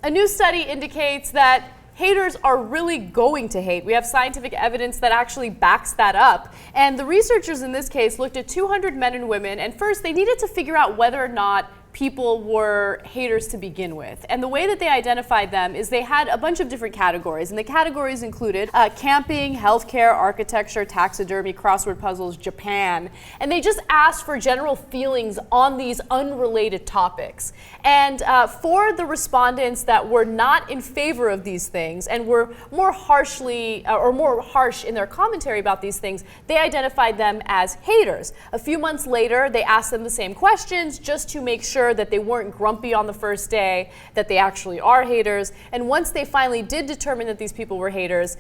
A new study indicates that haters are really going to hate. We have scientific evidence that actually backs that up. And the researchers in this case looked at 200 men and women, and first they needed to figure out whether or not people were haters to begin with. And the way that they identified them is they had a bunch of different categories, and the categories included camping, healthcare, architecture, taxidermy, crossword puzzles, Japan, and they just asked for general feelings on these unrelated topics. And for the respondents that were not in favor of these things and were more harshly or more harsh in their commentary about these things, they identified them as haters. A few months later, they asked them the same questions just to make sure that they weren't grumpy on the first day, that they actually are haters. And once they finally did determine that these people were haters,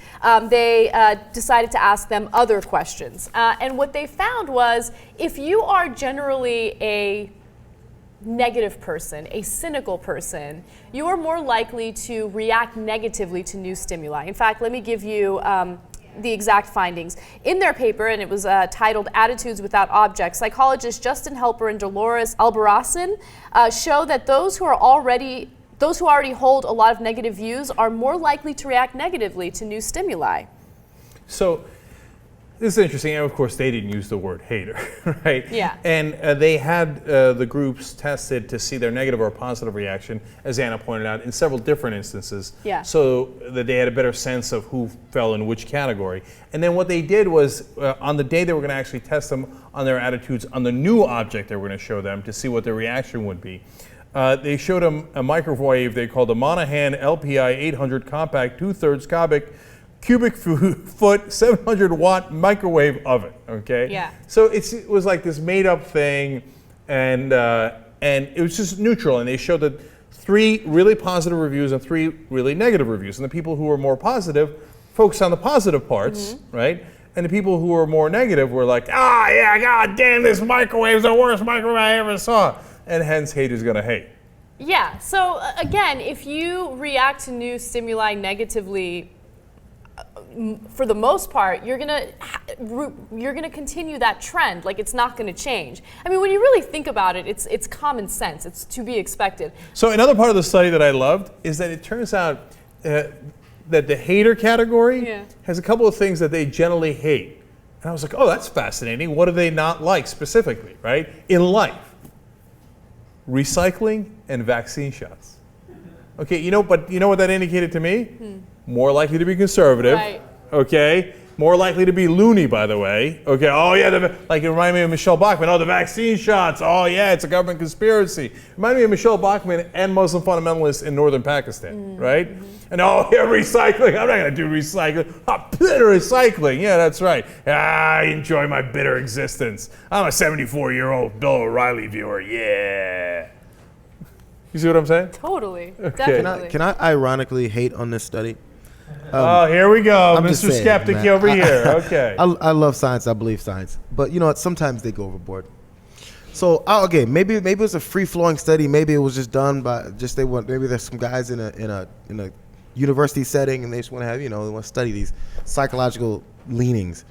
they decided to ask them other questions. And what they found was, if you are generally a negative person, a cynical person, you are more likely to react negatively to new stimuli. In fact, let me give you the exact findings. In their paper, and it was titled Attitudes Without Objects, psychologists Justin Helper and Dolores Albarracin show that those who already hold a lot of negative views are more likely to react negatively to new stimuli. So this is interesting, and of course they didn't use the word hater, right? Yeah. And they had the groups tested to see their negative or positive reaction, as Anna pointed out, in several different instances. Yeah. So that they had a better sense of who fell in which category. And then what they did was, on the day they were going to actually test them on their attitudes on the new object they were going to show them to see what their reaction would be, they showed them a microwave they called a Monahan LPI 800 compact 2/3 cubic foot 700 watt microwave oven. Okay. Yeah. So it was like this made up thing, and it was just neutral. And they showed that 3 really positive reviews and 3 really negative reviews. And the people who were more positive focused on the positive parts, right? And the people who were more negative were like, yeah, god damn, this microwave's the worst microwave I ever saw. And hence, hate is gonna hate. Yeah. So again, if you react to new stimuli negatively, for the most part, you're gonna continue that trend. Like, it's not gonna change. I mean, when you really think about it, it's common sense. It's to be expected. So another part of the study that I loved is that it turns out that the hater category has a couple of things that they generally hate. And I was like, oh, that's fascinating. What do they not like specifically, right? In life, recycling and vaccine shots. Okay, but you know what that indicated to me? More likely to be conservative, right. Okay? More likely to be loony, by the way. Okay, oh yeah, like it reminded me of Michelle Bachmann. Oh, the vaccine shots. Oh yeah, it's a government conspiracy. Reminded me of Michelle Bachmann and Muslim fundamentalists in northern Pakistan, right? And recycling. I'm not gonna do recycling. Bitter recycling. Yeah, that's right. I enjoy my bitter existence. I'm a 74-year-old Bill O'Reilly viewer. Yeah. You see what I'm saying? Totally. Okay. Definitely. Can I ironically hate on this study? Here we go, I'm Mr. just saying, Skeptic man. over here. Okay. I love science. I believe science, but you know what? Sometimes they go overboard. So okay, maybe it was a free flowing study. Maybe it was just done by maybe there's some guys in a university setting and they just want to have they want to study these psychological leanings.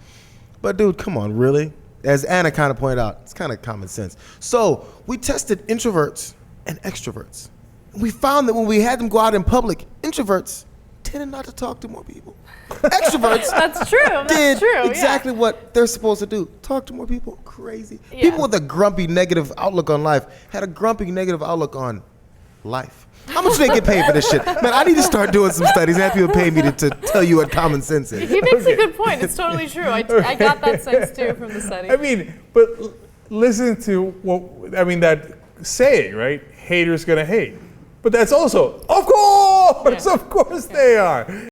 But dude, come on, really? As Anna kind of pointed out, it's kind of common sense. So we tested introverts and extroverts. We found that when we had them go out in public, introverts tended not to talk to more people. Extroverts That's true. did True. exactly what they're supposed to do. Talk to more people. Crazy. Yeah. People with a grumpy negative outlook on life had a grumpy negative outlook on life. How much do they get paid for this shit? Man, I need to start doing some studies and have people pay me to tell you what common sense is. He makes a good point. It's totally true. I got that sense too from the study. I mean, but listen to that saying, right? Haters gonna hate. But that's also, of course they are.